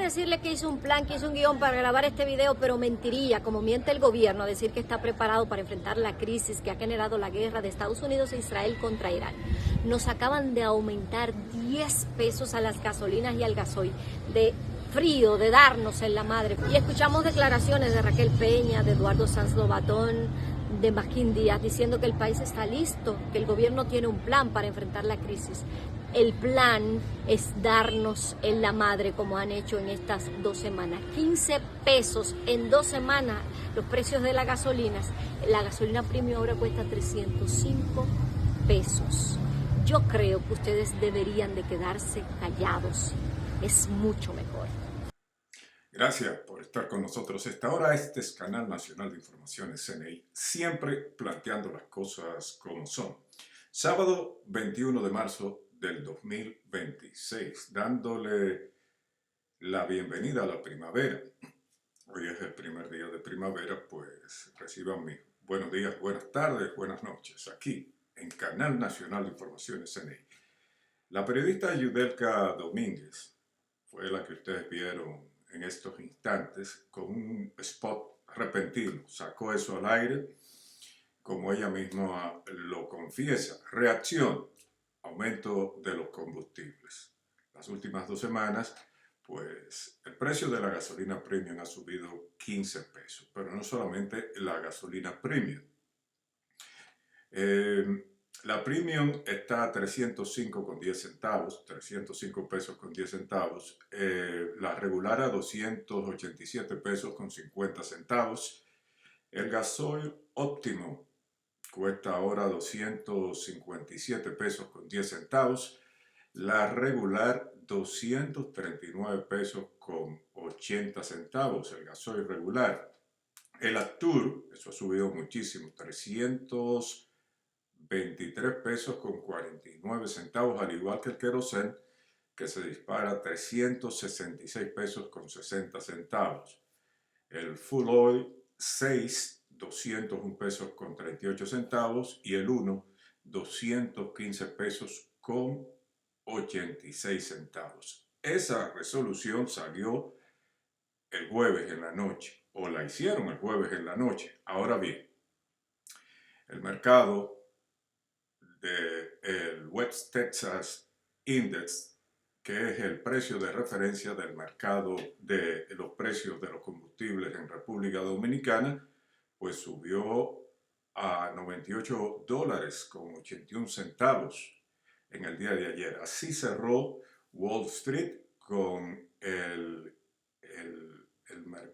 decirle que hice un plan, que hice un guión para grabar este video, pero mentiría, como miente el gobierno, a decir que está preparado para enfrentar la crisis que ha generado la guerra de Estados Unidos e Israel contra Irán. Nos acaban de aumentar 10 pesos a las gasolinas y al gasoil, de frío, de darnos en la madre. Y escuchamos declaraciones de Raquel Peña, de Eduardo Sanz Lobatón, de Joaquín Díaz, diciendo que el país está listo, que el gobierno tiene un plan para enfrentar la crisis. El plan es darnos en la madre como han hecho en estas 2 semanas. 15 pesos en 2 semanas los precios de las gasolinas. La gasolina premium ahora cuesta 305 pesos. Yo creo que ustedes deberían de quedarse callados. Es mucho mejor. Gracias por estar con nosotros. Esta hora este es Canal Nacional de Informaciones CNI, siempre planteando las cosas como son. Sábado 21 de marzo del 2026, dándole la bienvenida a la primavera. Hoy es el primer día de primavera, pues reciban mis buenos días, buenas tardes, buenas noches, aquí en Canal Nacional de Informaciones CNI. La periodista Yudelka Domínguez fue la que ustedes vieron en estos instantes con un spot repentino. Sacó eso al aire, como ella misma lo confiesa. Reacción: aumento de los combustibles. Las últimas 2 semanas, pues el precio de la gasolina premium ha subido 15 pesos, pero no solamente la gasolina premium. La premium está a 305,10 centavos, 305 pesos con 10 centavos. La regular a 287 pesos con 50 centavos. El gasoil óptimo cuesta ahora 257 pesos con 10 centavos. La regular 239 pesos con 80 centavos, el gasoil regular. El Actur, eso ha subido muchísimo, 323 pesos con 49 centavos, al igual que el querosén, que se dispara a 366 pesos con 60 centavos. El Full Oil 6, 201 pesos con 38 centavos, y el 1, 215 pesos con 86 centavos. Esa resolución salió el jueves en la noche, o la hicieron el jueves en la noche. Ahora bien, el mercado del West Texas Index, que es el precio de referencia del mercado de los precios de los combustibles en República Dominicana, pues subió a $98 con 81 centavos en el día de ayer. Así cerró Wall Street con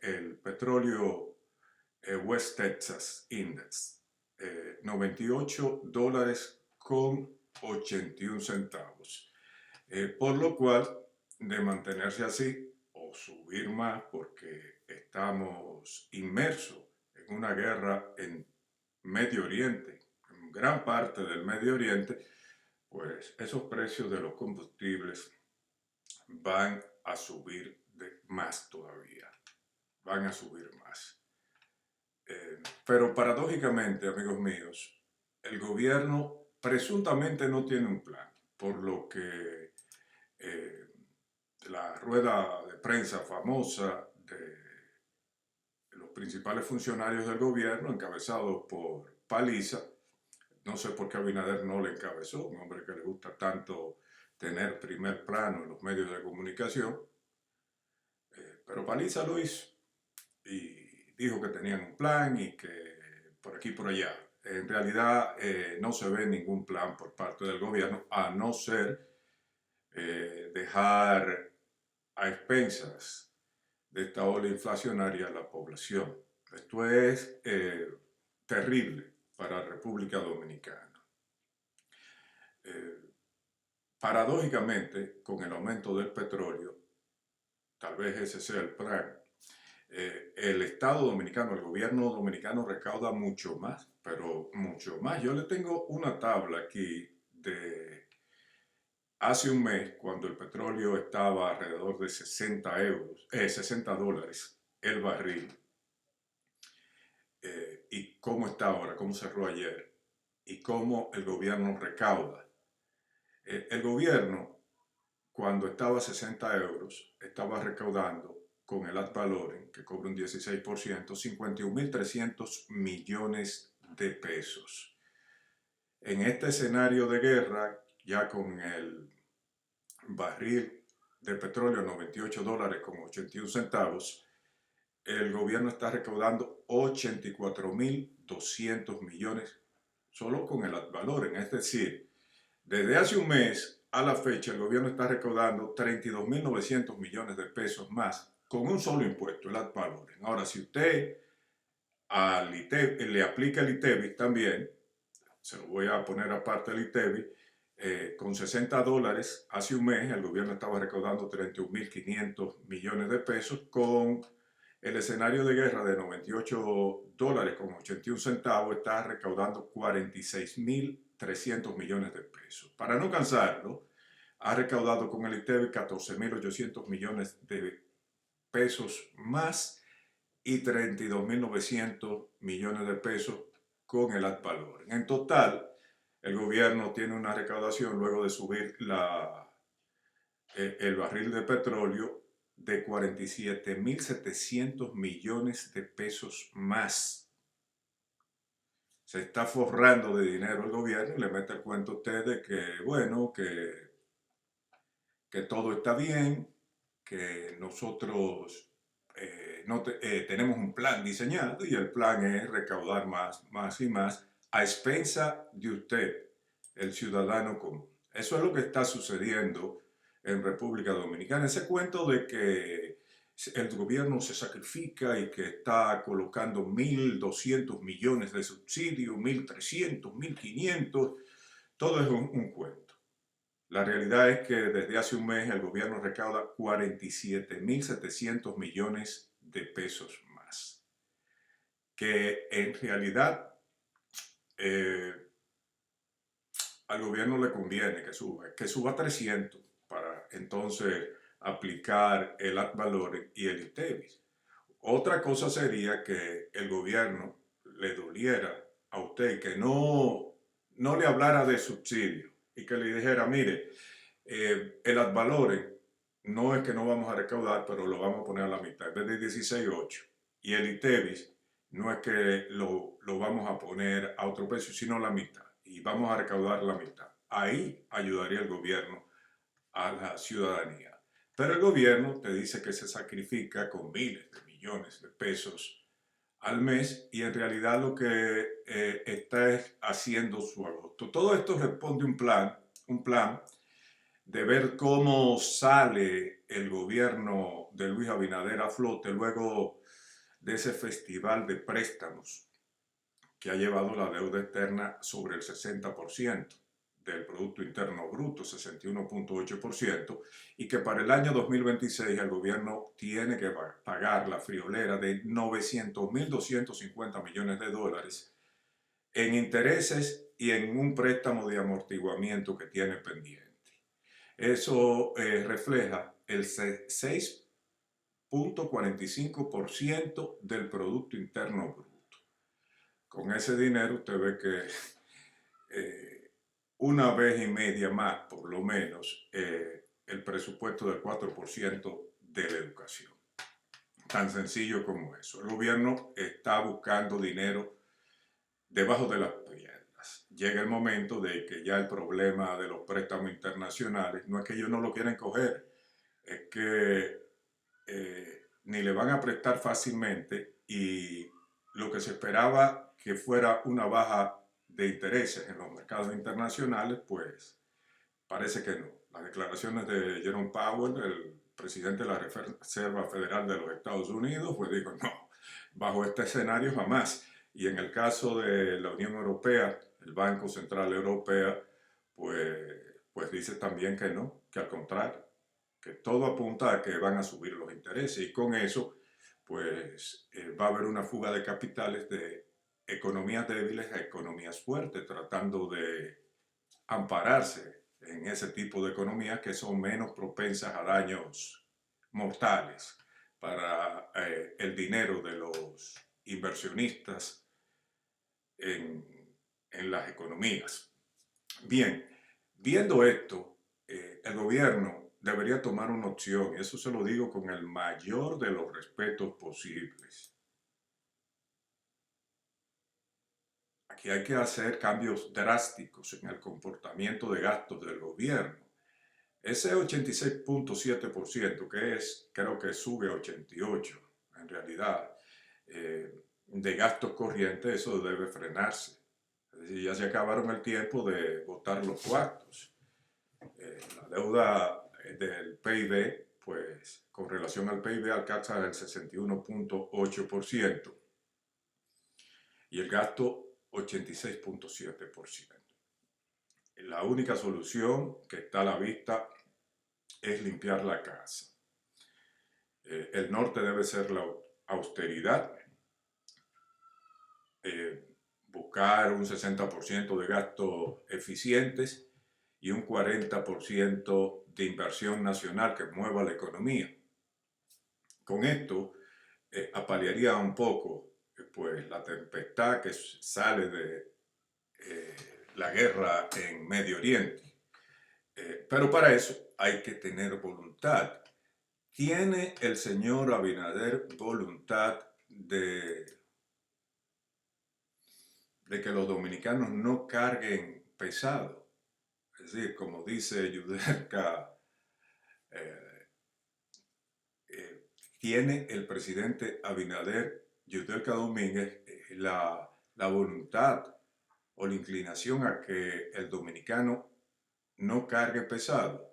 el petróleo West Texas Index, $98 con 81 centavos. Por lo cual, de mantenerse así o subir más, porque estamos inmersos en una guerra en Medio Oriente, en gran parte del Medio Oriente, pues esos precios de los combustibles van a subir más todavía, van a subir más. Pero paradójicamente, amigos míos, el gobierno presuntamente no tiene un plan, por lo que la rueda de prensa famosa de los principales funcionarios del gobierno, encabezados por Paliza, no sé por qué Abinader no le encabezó, un hombre que le gusta tanto tener primer plano en los medios de comunicación, pero Paliza lo hizo y dijo que tenían un plan y que por aquí y por allá. En realidad no se ve ningún plan por parte del gobierno, a no ser dejar a expensas de esta ola inflacionaria a la población. Esto es terrible para la República Dominicana. Paradójicamente, con el aumento del petróleo, tal vez ese sea el plan, el Estado dominicano, el gobierno dominicano recauda mucho más, pero mucho más. Yo le tengo una tabla aquí de hace un mes, cuando el petróleo estaba alrededor de 60 dólares el barril, y cómo está ahora, cómo cerró ayer, y cómo el gobierno recauda. El gobierno, cuando estaba a 60 euros, estaba recaudando con el ad valorem, que cobra un 16%, 51.300 millones de pesos. En este escenario de guerra, ya con el barril de petróleo a $98 con 81 centavos, el gobierno está recaudando 84.200 millones solo con el ad valorem. Es decir, desde hace un mes a la fecha el gobierno está recaudando 32.900 millones de pesos más con un solo impuesto, el ad valorem. Ahora, si usted le aplica el ITEVIS también, se lo voy a poner aparte el ITEVIS, con $60 hace un mes el gobierno estaba recaudando 31.500 millones de pesos. Con el escenario de guerra de $98 con 81 centavos está recaudando 46.300 millones de pesos. Para no cansarlo, ha recaudado con el ITEVIS 14.800 millones de pesos más y 32.900 millones de pesos con el ad valorem. En total, el gobierno tiene una recaudación luego de subir el barril de petróleo de 47.700 millones de pesos más. Se está forrando de dinero el gobierno y le mete el cuento a ustedes que, bueno, que todo está bien, que nosotros tenemos un plan diseñado y el plan es recaudar más y más a expensa de usted, el ciudadano común. Eso es lo que está sucediendo en República Dominicana. Ese cuento de que el gobierno se sacrifica y que está colocando 1.200 millones de subsidios, 1.300, 1.500, todo es un cuento. La realidad es que desde hace un mes el gobierno recauda 47.700 millones de pesos más. Que en realidad al gobierno le conviene que suba a 300 para entonces aplicar el ad valorem y el ITEVIS. Otra cosa sería que el gobierno le doliera a usted que no le hablara de subsidio y que le dijera, mire, el ad valorem no es que no vamos a recaudar, pero lo vamos a poner a la mitad, en vez de 16.8. Y el ITEVIS no es que lo vamos a poner a otro precio, sino la mitad. Y vamos a recaudar la mitad. Ahí ayudaría el gobierno a la ciudadanía. Pero el gobierno te dice que se sacrifica con miles de millones de pesos al mes y en realidad lo que está es haciendo su agosto. Todo esto responde a un plan de ver cómo sale el gobierno de Luis Abinader a flote luego de ese festival de préstamos que ha llevado la deuda externa sobre el 60% del Producto Interno Bruto, 61.8%, y que para el año 2026 el gobierno tiene que pagar la friolera de 900.250 millones de dólares en intereses y en un préstamo de amortiguamiento que tiene pendiente. Eso refleja el 6.45% del Producto Interno Bruto. Con ese dinero usted ve que una vez y media más, por lo menos, el presupuesto del 4% de la educación. Tan sencillo como eso. El gobierno está buscando dinero debajo de las piedras. Llega el momento de que ya el problema de los préstamos internacionales no es que ellos no lo quieren coger, es que ni le van a prestar fácilmente y lo que se esperaba que fuera una baja de intereses en los mercados internacionales, pues parece que no. Las declaraciones de Jerome Powell, el presidente de la Reserva Federal de los Estados Unidos, pues dijo, no, bajo este escenario jamás. Y en el caso de la Unión Europea, el Banco Central Europeo, pues dice también que no, que al contrario, que todo apunta a que van a subir los intereses y con eso pues va a haber una fuga de capitales de economías débiles a economías fuertes, tratando de ampararse en ese tipo de economías que son menos propensas a daños mortales para el dinero de los inversionistas en las economías. Bien, viendo esto, el gobierno debería tomar una opción, y eso se lo digo con el mayor de los respetos posibles. Aquí hay que hacer cambios drásticos en el comportamiento de gastos del gobierno. Ese 86.7% que es, creo que sube a 88% en realidad, de gastos corrientes, eso debe frenarse. Es decir, ya se acabaron el tiempo de botar los cuartos. La deuda del PIB, pues con relación al PIB alcanza el 61.8% y el gasto 86.7%. La única solución que está a la vista es limpiar la casa. El norte debe ser la austeridad, buscar un 60% de gastos eficientes y un 40% de inversión nacional que mueva la economía. Con esto apalearía un poco pues, la tempestad que sale de la guerra en Medio Oriente. Pero para eso hay que tener voluntad. ¿Tiene el señor Abinader voluntad de que los dominicanos no carguen pesado? Es decir, como dice Yudelka, tiene el presidente Abinader, Yudelka Domínguez, la voluntad o la inclinación a que el dominicano no cargue pesado.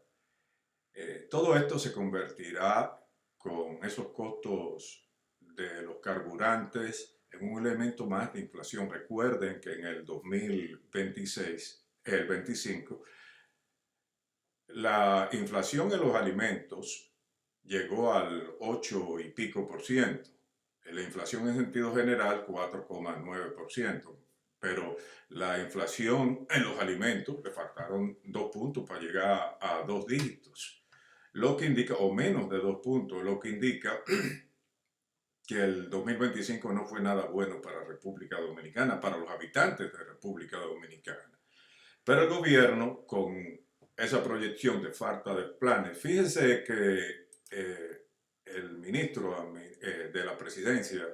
Todo esto se convertirá con esos costos de los carburantes en un elemento más de inflación. Recuerden que en el 2026, el 25, la inflación en los alimentos llegó al 8 y pico por ciento. La inflación en sentido general 4,9%. Pero la inflación en los alimentos le faltaron 2 puntos para llegar a 2 dígitos. Lo que indica, o menos de 2 puntos, lo que indica que el 2025 no fue nada bueno para República Dominicana, para los habitantes de República Dominicana. Pero el gobierno, con esa proyección de falta de planes, fíjense que el ministro de la presidencia,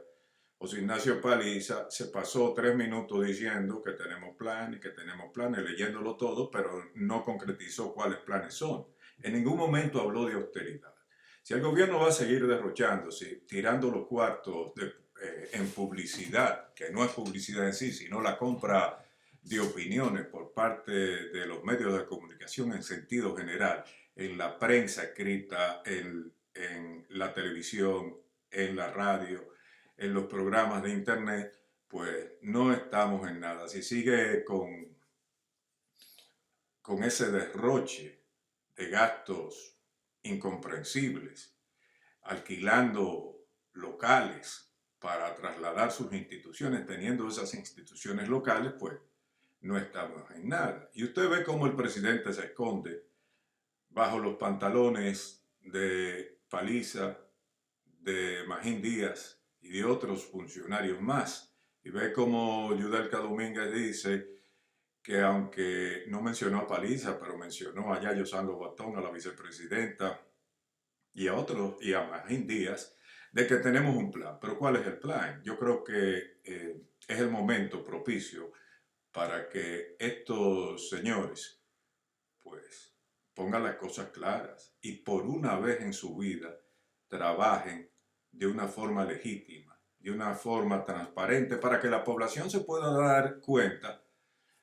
José Ignacio Paliza, se pasó 3 minutos diciendo que tenemos planes, leyéndolo todo, pero no concretizó cuáles planes son. En ningún momento habló de austeridad. Si el gobierno va a seguir derrochándose, tirando los cuartos en publicidad, que no es publicidad en sí, sino la compra de opiniones por parte de los medios de comunicación en sentido general, en la prensa escrita, en la televisión, en la radio, en los programas de internet, pues no estamos en nada. Si sigue con ese derroche de gastos incomprensibles, alquilando locales para trasladar sus instituciones, teniendo esas instituciones locales, pues no estamos en nada. Y usted ve cómo el presidente se esconde bajo los pantalones de Paliza, de Magín Díaz y de otros funcionarios más. Y ve cómo Yudelka Domínguez dice que aunque no mencionó a Paliza, pero mencionó a Yayo Sango Batón, a la vicepresidenta, y a otros, y a Magín Díaz, de que tenemos un plan. Pero ¿cuál es el plan? Yo creo que es el momento propicio para que estos señores, pues, pongan las cosas claras y por una vez en su vida trabajen de una forma legítima, de una forma transparente, para que la población se pueda dar cuenta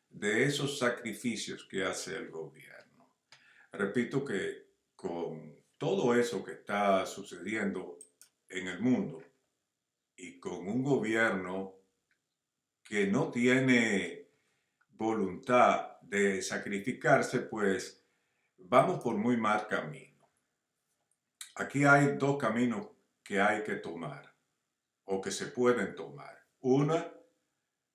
de esos sacrificios que hace el gobierno. Repito que con todo eso que está sucediendo en el mundo y con un gobierno que no tiene voluntad de sacrificarse, pues vamos por muy mal camino. Aquí hay 2 caminos que hay que tomar o que se pueden tomar. Una,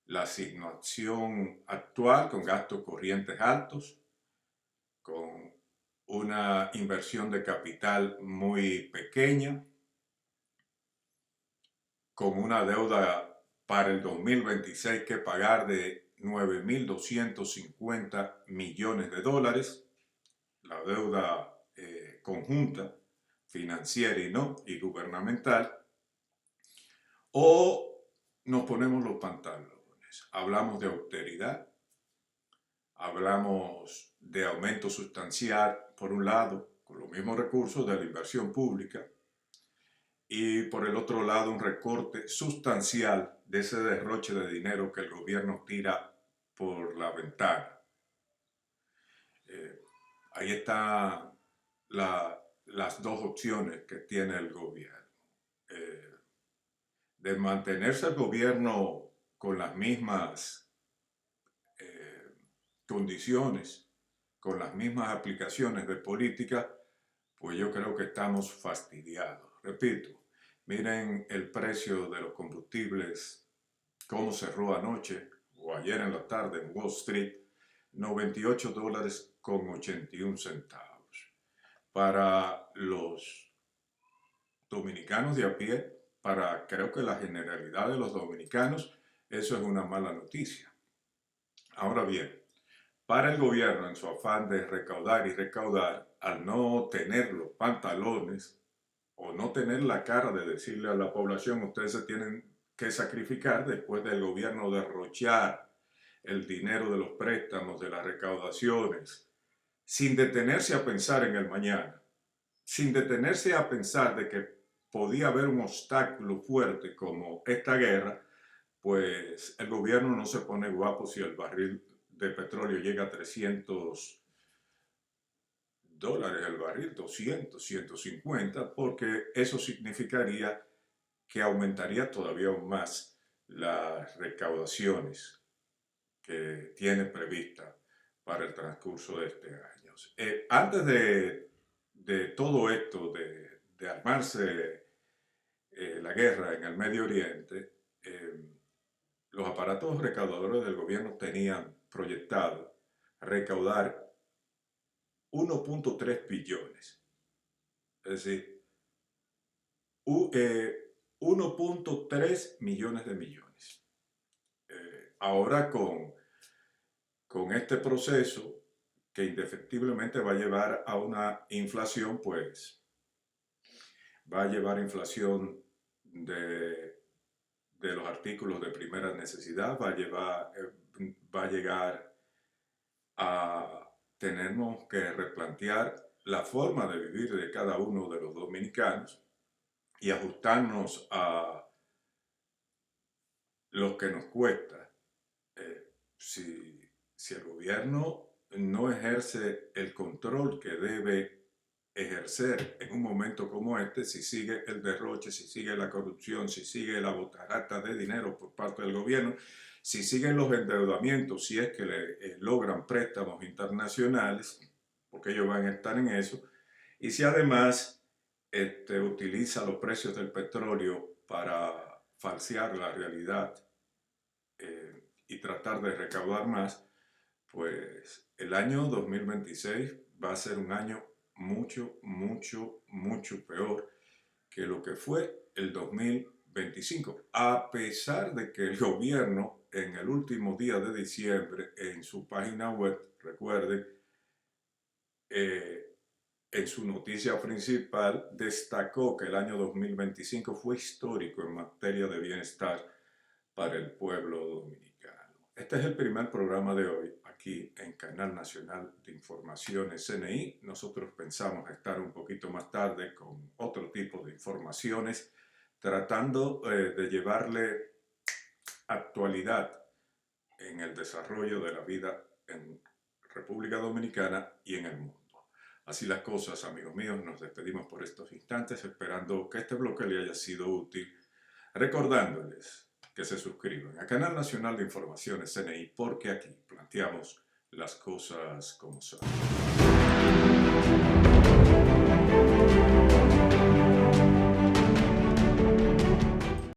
la asignación actual con gastos corrientes altos, con una inversión de capital muy pequeña, con una deuda para el 2026 que pagar de 9.250 millones de dólares, la deuda conjunta, financiera y gubernamental, o nos ponemos los pantalones. Hablamos de austeridad, hablamos de aumento sustancial, por un lado, con los mismos recursos de la inversión pública, y por el otro lado un recorte sustancial de ese derroche de dinero que el gobierno tira por la ventana. Ahí están las dos opciones que tiene el gobierno. De mantenerse el gobierno con las mismas condiciones, con las mismas aplicaciones de política, pues yo creo que estamos fastidiados. Repito, miren el precio de los combustibles, cómo cerró anoche o ayer en la tarde en Wall Street, $98.81. Para los dominicanos de a pie, creo que la generalidad de los dominicanos, eso es una mala noticia. Ahora bien, para el gobierno, en su afán de recaudar y recaudar, al no tener los pantalones o no tener la cara de decirle a la población, ustedes se tienen que sacrificar después del gobierno derrochar el dinero de los préstamos, de las recaudaciones, sin detenerse a pensar en el mañana, sin detenerse a pensar de que podía haber un obstáculo fuerte como esta guerra, pues el gobierno no se pone guapo si el barril de petróleo llega a $300 el barril, 200, 150, porque eso significaría que aumentaría todavía aún más las recaudaciones que tiene prevista para el transcurso de este año. Antes de todo esto, de armarse la guerra en el Medio Oriente, los aparatos recaudadores del gobierno tenían proyectado recaudar 1.3 billones. Es decir, 1.3 millones de millones. Ahora con este proceso que indefectiblemente va a llevar a una inflación, pues va a llevar a inflación de los artículos de primera necesidad, va a llegar a tenemos que replantear la forma de vivir de cada uno de los dominicanos y ajustarnos a lo que nos cuesta. Si el gobierno no ejerce el control que debe ejercer en un momento como este, si sigue el derroche, si sigue la corrupción, si sigue la botarata de dinero por parte del gobierno, si siguen los endeudamientos, si es que logran préstamos internacionales, porque ellos van a estar en eso, y si además utiliza los precios del petróleo para falsear la realidad y tratar de recaudar más, pues el año 2026 va a ser un año mucho, mucho, mucho peor que lo que fue el 2025, a pesar de que el gobierno en el último día de diciembre en su página web, recuerden, en su noticia principal destacó que el año 2025 fue histórico en materia de bienestar para el pueblo dominicano. Este es el primer programa de hoy aquí en Canal Nacional de Informaciones CNI. Nosotros pensamos estar un poquito más tarde con otro tipo de informaciones, tratando de llevarle actualidad en el desarrollo de la vida en República Dominicana y en el mundo. Así las cosas, amigos míos, nos despedimos por estos instantes, esperando que este bloque le haya sido útil, recordándoles que se suscriban a Canal Nacional de Informaciones CNI, porque aquí planteamos las cosas como son.